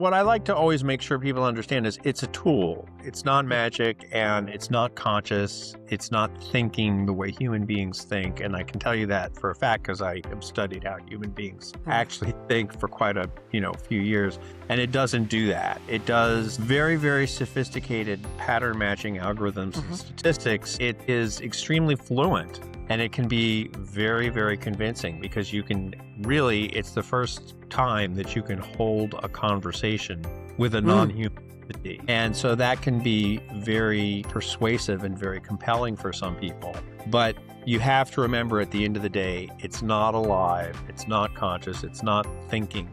What I like to always make sure people understand is it's a tool. It's not magic and it's not conscious. It's not thinking the way human beings think. And I can tell you that for a fact because I have studied how human beings actually think for quite a few years. And it doesn't do that. It does very, very sophisticated pattern matching algorithms and statistics. It is extremely fluent. And it can be very, very convincing because you can really, it's the first time that you can hold a conversation with a non-human entity. And so that can be very persuasive and very compelling for some people. But you have to remember at the end of the day, it's not alive, it's not conscious, it's not thinking